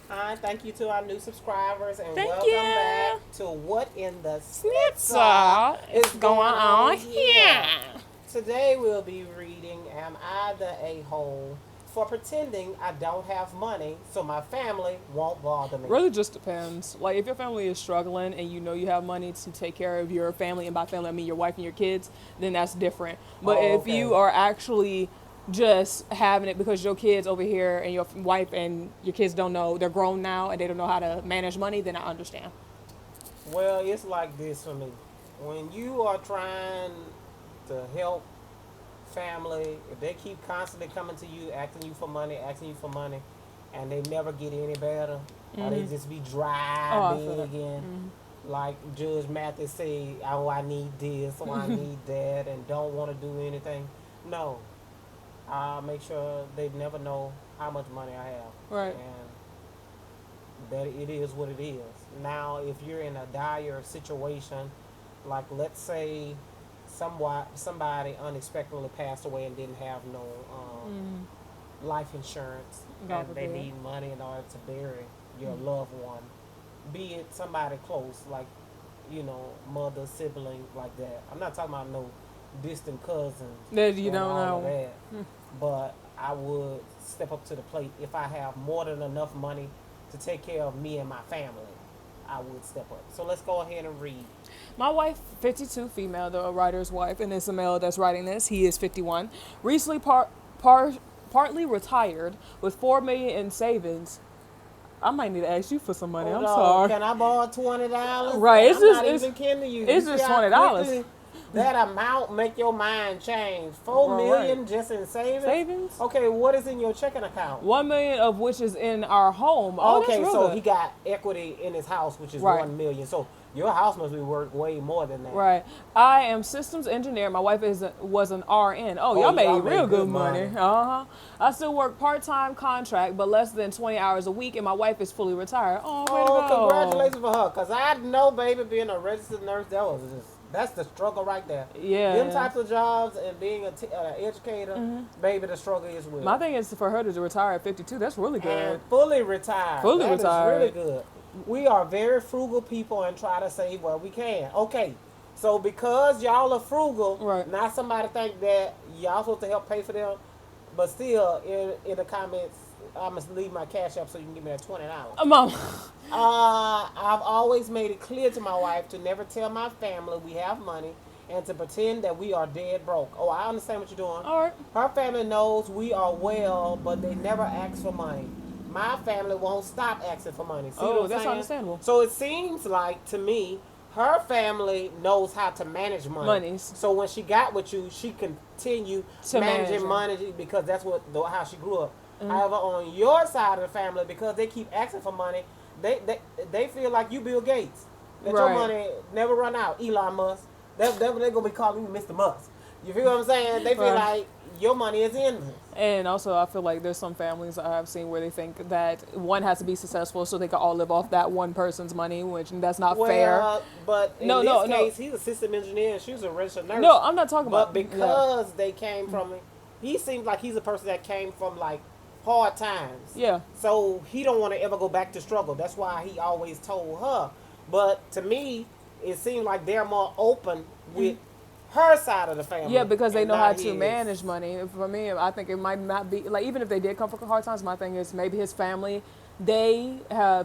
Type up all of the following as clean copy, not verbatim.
Hi, thank you to our new subscribers and Thank welcome back you. to What in the Snitzer Snitzel is is going going on on here. here. Today we'll be reading Am I the A-hole for pretending I don't have money so my family won't bother me? Really just depends. Like if your family is struggling and you know you have money to take care of your family, and by family I mean your wife and your kids, then that's different. But Oh, if okay. you are actually just having it because your kids over here and your wife and your kids don't know, they're grown now and they don't know how to manage money, then I understand. Well, it's like this for me. When you are trying to help family, if they keep constantly coming to you, asking you for money, and they never get any better, or they just be dry, Oh, I feel that. begging, like Judge Mathis say, oh, I need this, or I need that, and don't want to do anything. No, I make sure they never know how much money I have, Right. and that it is what it is. Now, if you're in a dire situation, like let's say somebody unexpectedly passed away and didn't have no life insurance, God and they forbid. need money in order to bury your loved one, be it somebody close, like mother, sibling, like that. I'm not talking about no distant cousins That you and don't all of know. that, but I would step up to the plate if I have more than enough money to take care of me and my family. I would step up. So let's go ahead and read. My wife, 52, female, the writer's wife, and it's a male that's writing this. He is 51. Recently partly retired with $4 million in savings. I might need to ask you for some money. Hold I'm on, sorry. can I borrow $20? Right. And It's I'm just not it's even kidding you. You it's see just how $20. quickly that amount make your mind change. Four All right. million just in savings. Savings. Okay, what is in your checking account? 1 million of which is in our home. Oh, that's Okay, real so good. he got equity in his house, which is Right. 1 million. So your house must be worth way more than that. Right. I am systems engineer. My wife was an RN. Oh, Oh, y'all y'all made made real good good money. money. I still work part-time contract, but less than 20 hours a week, and my wife is fully retired. Oh, way to Oh, go. congratulations for her. Cause I know, baby, being a registered nurse, that's the struggle right there. Yeah, Them yeah. types of jobs and being an educator, baby, the struggle is My real. thing is for her to retire at 52. That's really And good. fully retired. Fully That is really retired. good. We are very frugal people and try to save what we can. Okay, so because y'all are frugal, Right. not somebody think that y'all supposed to help pay for them, but still in the comments, I must leave my cash up so you can give me that $20. Mom. I've always made it clear to my wife to never tell my family we have money and to pretend that we are dead broke. Oh, I understand what you're doing. All right. Her family knows we are well, but they never ask for money. My family won't stop asking for money. See what Oh, I'm that's saying? understandable. So it seems like to me, her family knows how to manage money. Monies So when she got with you, she continued to manage managing it. money because that's how she grew up. However, on your side of the family, because they keep asking for money, they feel like you Bill Gates. That your Right. money never run out. Elon Musk. They're gonna be calling you Mr. Musk. You feel what I'm saying? They feel Right. like your money is endless. And also, I feel like there's some families I have seen where they think that one has to be successful so they can all live off that one person's money, which that's not fair. Well, but in No, this no, no, case, he's a system engineer and she was a registered nurse. no. I'm not talking But about. Yeah, because they came from, he seems like he's a person that came from like hard times. yeah. So he don't want to ever go back to struggle. That's why he always told her. But to me, it seems like they're more open with her side of the family. Yeah, because they and know how not to his. manage money. For me, I think it might not be like even if they did come from hard times. My thing is maybe his family,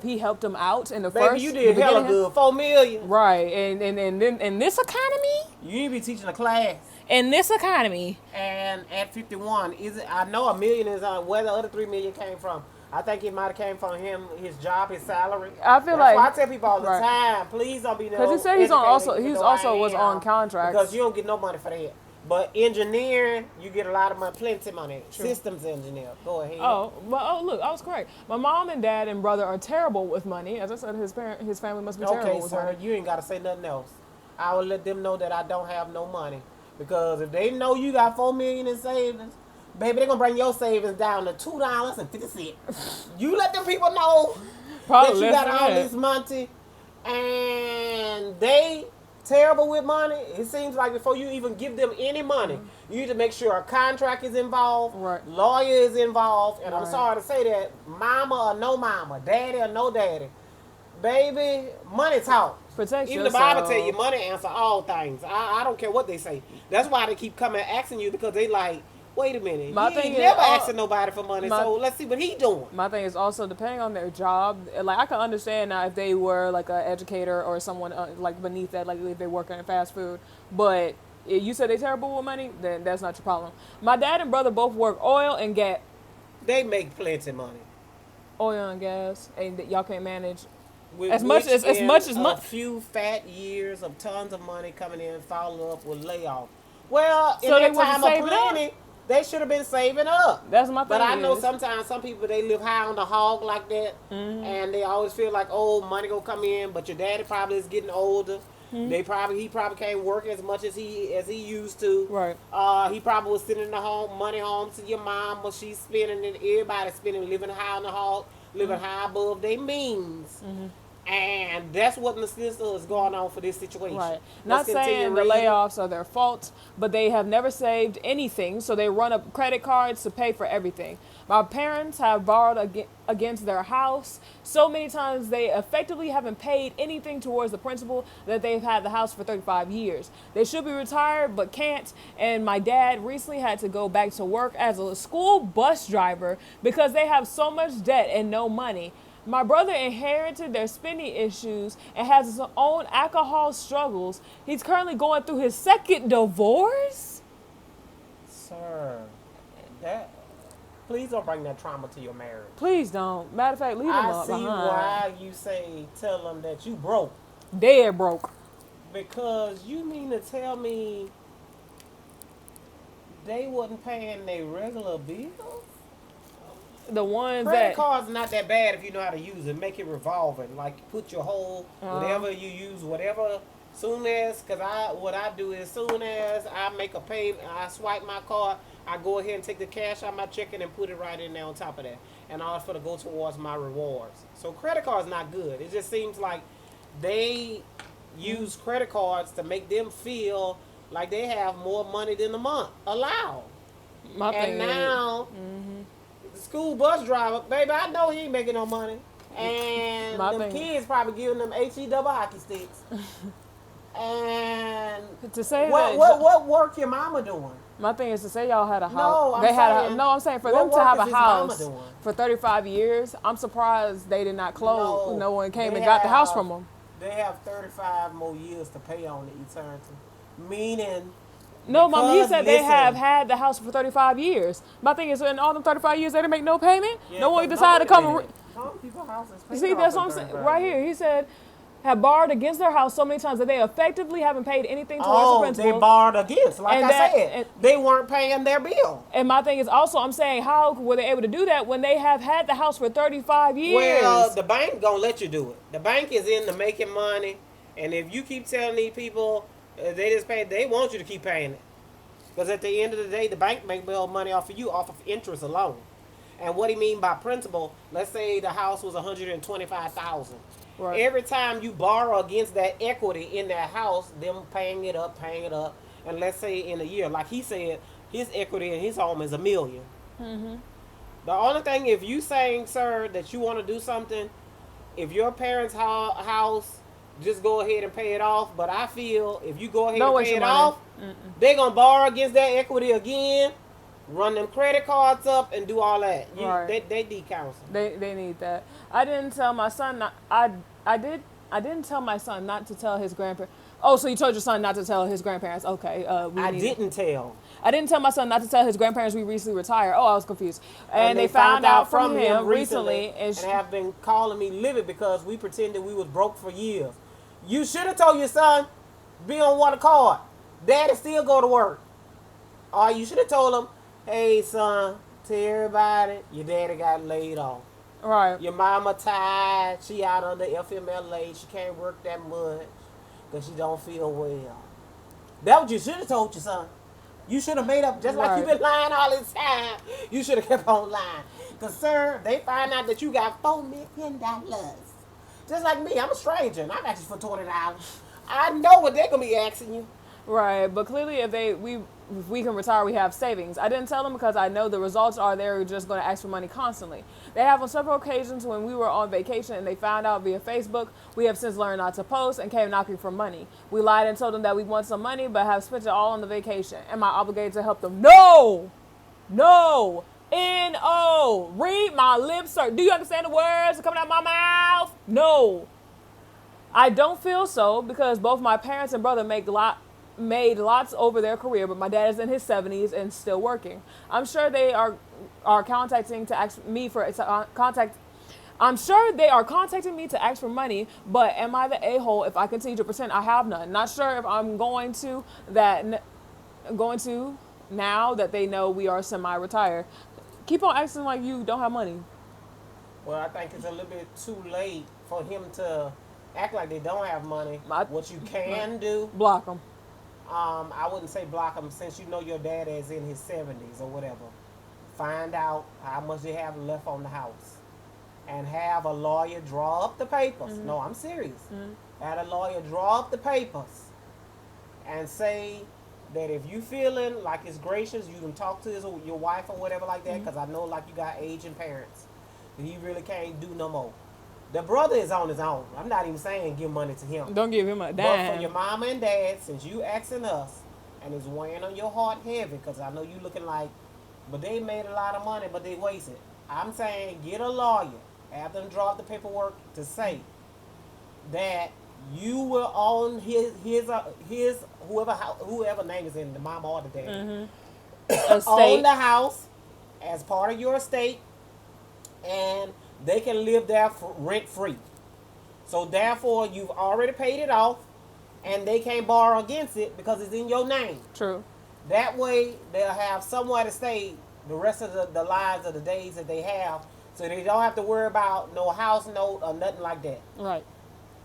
he helped them out in the Baby, first you the did hella beginning. good. 4 million. Right, and then in this economy, You need to be teaching a class. in this economy, And at 51, is it? I know a million is where the other 3 million came from. I think it might have came from him, his job, his salary. I feel That's like why I tell people all the right. time, please don't be no. Because he said he's on educator, also even he's though I also was on am, contracts. because you don't get no money for that. But engineering, you get a lot of money, plenty money. True. Systems engineer, go ahead. Look, I was correct. My mom and dad and brother are terrible with money. As I said, his family must be terrible Okay, with sir, money. you ain't got to say nothing else. I will let them know that I don't have no money. Because if they know you got 4 million in savings, baby, they're gonna bring your savings down to $2.50. You let them people know Probably that you less got than all that. this money, and they terrible with money, it seems like before you even give them any money, you need to make sure a contract is involved, Right. lawyer is involved, and I'm Right. sorry to say that, mama or no mama, daddy or no daddy, baby, money talk. Protect Even the Bible yourself. tell you money answer all things. I don't care what they say. That's why they keep coming asking you, because they like, wait a minute, My he thing ain't is, never asking nobody for money, my- so let's see what he doing. My thing is also depending on their job. Like I can understand now if they were like an educator or someone like beneath that, like if they work in fast food. But if you said they terrible with money, then that's not your problem. My dad and brother both work oil and gas, They make plenty money. oil and gas, and y'all can't manage. With As much which as in much as a much. few fat years of tons of money coming in, follow up with layoff. Well, in So they that wasn't time of saving up? plenty, they should have been saving up. That's my thing. But I know is, sometimes some people, they live high on the hog like that, and they always feel like, oh, money gonna come in. But your daddy probably is getting older. He probably can't work as much as he used to. Right. He probably was sending the money home to your mom, but she's spending it. Everybody's spending, living high on the hog, living high above their means. And that's what the sister is going on for this situation. Right. Let's Not saying continue the reading. layoffs are their fault, but they have never saved anything, so they run up credit cards to pay for everything. My parents have borrowed against their house so many times they effectively haven't paid anything towards the principal that they've had the house for 35 years. They should be retired but can't, and my dad recently had to go back to work as a school bus driver because they have so much debt and no money. My brother inherited their spending issues and has his own alcohol struggles. He's currently going through his second divorce. Sir, please don't bring that trauma to your marriage. Please don't. Matter of fact, leave him I up see behind. why you tell them that you broke. Dead broke. Because you mean to tell me they wasn't paying their regular bills? The ones Credit that cards not that bad if you know how to use it. Make it revolving. Like put your whole whatever you use, whatever. Soon as, what I do is soon as I make a payment, I swipe my card. I go ahead and take the cash out my checking and put it right in there on top of that, and all for to go towards my rewards. So credit cards not good. It just seems like they use credit cards to make them feel like they have more money than the month allowed. my thing And is, now, the school bus driver, baby, I know he ain't making no money. And My them thing- kids probably giving them HE double hockey sticks. And to say what, that what work your mama doing? my thing is to say y'all had a house. No, I'm they had saying, no. I'm saying for what them to work have is a his mama house doing? for 35 years. I'm surprised they did not close. No one came they and got the house have- from them. They have 35 more years to pay on the eternity. Meaning, No, Mom, he because, said they listen, have had the house for 35 years. My thing is, in all them 35 years, they didn't make no payment. yeah, no one 'cause decided to come. nobody did. Some people's houses paid See, off that's in what I'm saying. 35 Right years. here, he said, have borrowed against their house so many times that they effectively haven't paid anything towards the Oh, principal. they borrowed against. Like And I that- said, and- they weren't paying their bill. And my thing is also, I'm saying, how were they able to do that when they have had the house for 35 years? Well, the bank gonna let you do it. The bank is in the making money, and if you keep telling these people they just pay, they want you to keep paying it. Because at the end of the day, the bank make more money off of you off of interest alone. And what he mean by principal? Let's say the house was $125,000. Right. Every time you borrow against that equity in that house, them paying it up, and let's say in a year, like he said, his equity in his home is $1 million. The only thing, if you saying, sir, that you want to do something, if your parents' house, just go ahead and pay it off. But I feel if you go ahead Don't and waste pay your it money. off, they're gonna borrow against that equity again, run them credit cards up, and do all that. Right. They decounsel. They need that. I didn't tell my son not, I didn't tell my son not to tell his grandparents. Oh, so you told your son not to tell his grandparents? Okay. I didn't tell. I didn't tell my son not to tell his grandparents we recently retired. Oh, I was confused. And they found out from him recently, and have been calling me livid because we pretended we was broke for years. You should have told your son, be on one accord. Daddy still go to work. Or you should have told him, hey son, tell everybody your daddy got laid off. right. Your mama tired. She out under FMLA. She can't work that much because she don't feel well. That's what you should have told your son. You should have made up, just like Right. you've been lying all this time. You should have kept on lying. Because, sir, they find out that you got $4 million. Just like me, I'm a stranger, and I'm asking for $20. I know what they're gonna be asking you. Right, but clearly if we can retire, we have savings. I didn't tell them because I know the results are they're just going to ask for money constantly. They have on several occasions when we were on vacation and they found out via Facebook. We have since learned not to post and came knocking for money. We lied and told them that we want some money but have spent it all on the vacation. Am I obligated to help them? No! No! N-O! Read my lips, sir. Do you understand the words coming out of my mouth? No. I don't feel so because both my parents and brother made lots over their career, but my dad is in his 70s and still working. I'm sure they are contacting to ask me for contact. I'm sure they are contacting me to ask for money, but am I the a-hole if I continue to pretend I have none? Not sure if I'm going to now that they know we are semi-retired. Keep on acting like you don't have money. Well, I think it's a little bit too late for him to act like they don't have money. What you can do, Block them. I wouldn't say block them since you know your dad is in his 70s or whatever. Find out how much they have left on the house and have a lawyer draw up the papers. No, I'm serious. Have a lawyer draw up the papers and say that if you feeling like it's gracious, you can talk to your wife or whatever like that, because I know like you got aging parents. And he really can't do no more. The brother is on his own. I'm not even saying give money to him. Don't give him a But dime. for your mama and dad, since you asking us, and it's weighing on your heart heavy, because I know you looking like, but they made a lot of money, but they wasted. I'm saying get a lawyer, have them draw up the paperwork to say that you will own his whoever name is in the mama or the dad, own Estate. the house as part of your estate, and they can live there rent free. So therefore, you've already paid it off, and they can't borrow against it because it's in your name. True. That way, they'll have somewhere to stay the rest of the lives of the days that they have, so they don't have to worry about no house note or nothing like that. Right.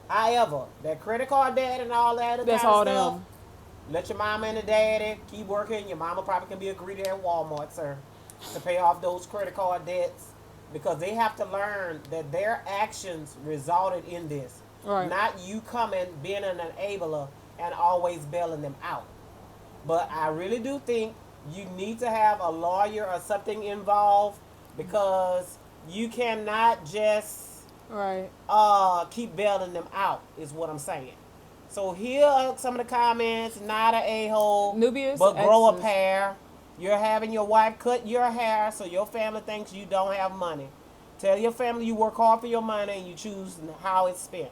However, that credit card debt and all that other That's kind all of stuff, them. let your mama and the daddy keep working. Your mama probably can be a greeter at Walmart, sir, to pay off those credit card debts, because they have to learn that their actions resulted in this. Right. Not you coming, being an enabler, and always bailing them out. But I really do think you need to have a lawyer or something involved, because you cannot just Right. keep bailing them out, is what I'm saying. So here are some of the comments. Not an a-hole, Nubius but grow a X's. pair. You're having your wife cut your hair so your family thinks you don't have money. Tell your family you work hard for your money and you choose how it's spent.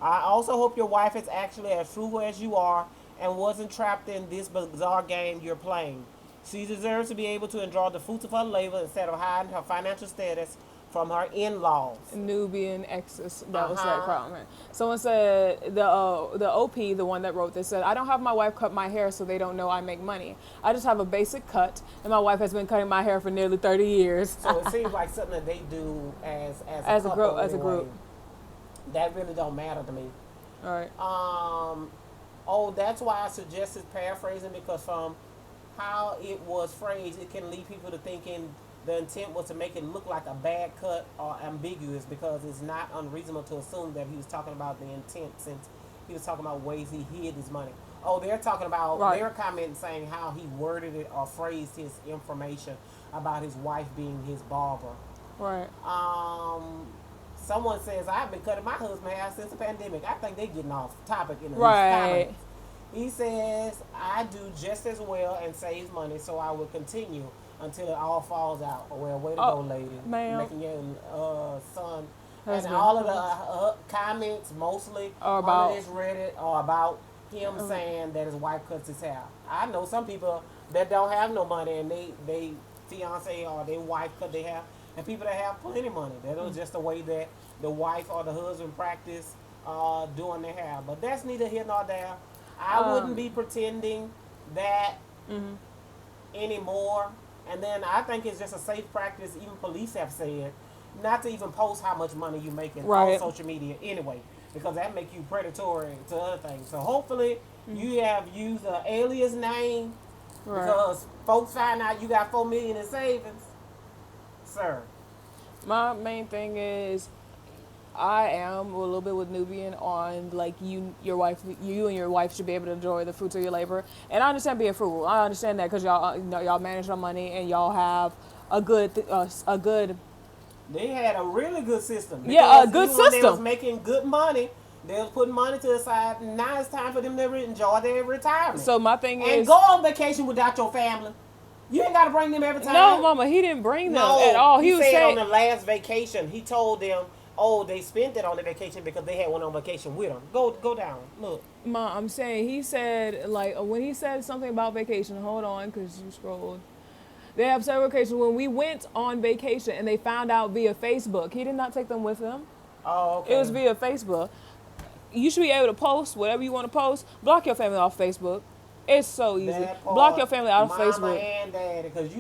I also hope your wife is actually as true as you are and wasn't trapped in this bizarre game you're playing. She deserves to be able to enjoy the fruits of her labor instead of hiding her financial status from her in-laws. Nubian X's. That was that comment. Someone said the OP, the one that wrote this, said, I don't have my wife cut my hair so they don't know I make money. I just have a basic cut, and my wife has been cutting my hair for nearly 30 years. So it seems like something that they do as As a couple group- as a anyway. group. That really don't matter to me. All right. Oh, that's why I suggested paraphrasing, because from how it was phrased, it can lead people to thinking the intent was to make it look like a bad cut or ambiguous, because it's not unreasonable to assume that he was talking about the intent, since he was talking about ways he hid his money. Oh, they're talking about, Right. they're commenting saying how he worded it or phrased his information about his wife being his barber. Right. Someone says, I've been cutting my husband's hair since the pandemic. I think they're getting off topic in the Right. comments. He says, I do just as well and saves money, so I will continue until it all falls out. Well, way to go, lady. ma'am. Making your son. Husband. And all of the comments mostly Are about- on this Reddit are about him saying that his wife cuts his hair. I know some people that don't have no money and they fiance or their wife cut their hair, and people that have plenty of money. That was just the way that the wife or the husband practice doing their hair. But that's neither here nor there. I wouldn't be pretending that anymore. And then I think it's just a safe practice, even police have said, not to even post how much money you're making Right. on social media anyway, because that make you predatory to other things. So hopefully you have used an alias name, Right. because folks find out you got $4 million in savings, sir. My main thing is, I am a little bit with Nubian on like you and your wife should be able to enjoy the fruits of your labor. And I understand being frugal. I understand that because y'all, y'all manage your money and y'all have a good, They had a really good system yeah, a because good even when they was system. making good money, they was putting money to the side. Now it's time for them to enjoy their retirement So my thing and is, go on vacation without your family. You ain't got to bring them every no, time. Mama, he didn't bring them at No, all. he He was said on saying, the last vacation, he told them, oh, they spent it on the vacation because they had one on vacation with them. Go down. Look. Ma, I'm saying he said like when he said something about vacation. Hold on, because you scrolled. They have several occasions when we went on vacation and they found out via Facebook. He did not take them with him. Oh, It was okay. via Facebook. You should be able to post whatever you want to post. Block your family off Facebook. It's so easy. That Block your part, family out of mama Facebook. and daddy, because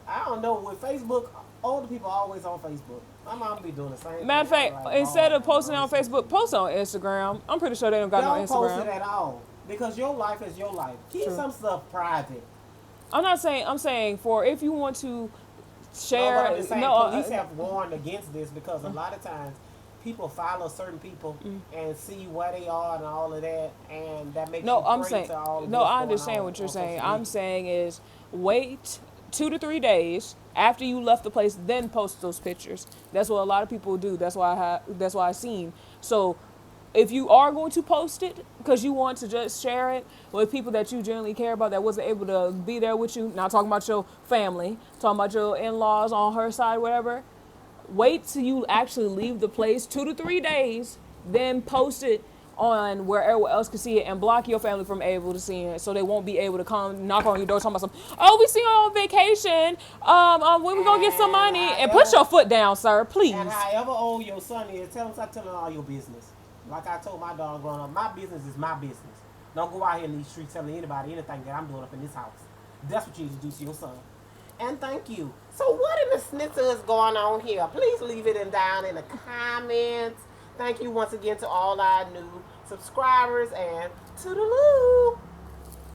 I don't know, with Facebook, older people are always on Facebook. My mom be doing the same thing. Matter of fact, Like, instead oh, of posting no, on Facebook, post on Instagram. I'm pretty sure they don't got no don't post it Instagram. at all because your life is your life. Keep True. some stuff private. I'm not saying. I'm saying for if you want to No, share. but I'm just saying, No, police have warned against this because a lot of times people follow certain people and see where they are and all of that, and that makes no. you I'm prey saying. to all of No, what's I going understand on what you're on saying. social I'm media. saying is wait 2 to 3 days after you left the place, then post those pictures. That's what a lot of people do. That's why That's why I seen. So if you are going to post it because you want to just share it with people that you genuinely care about that wasn't able to be there with you, not talking about your family, talking about your in-laws on her side, whatever, wait till you actually leave the place 2 to 3 days, then post it on where everyone else can see it and block your family from able to see it so they won't be able to come knock on your door talking about some, oh, we see you on vacation, when we gonna get some And money, and put however, your foot down, sir, and please. however old your son is, tell him stop telling all your business. Like I told my daughter growing up, my business is my business. Don't go out here in these streets telling anybody anything that I'm doing up in this house. That's what you need to do to your son. And thank you. So what in the snitzer is going on here? Please leave it down in the comments. Thank you once again to all our new subscribers and toodaloo.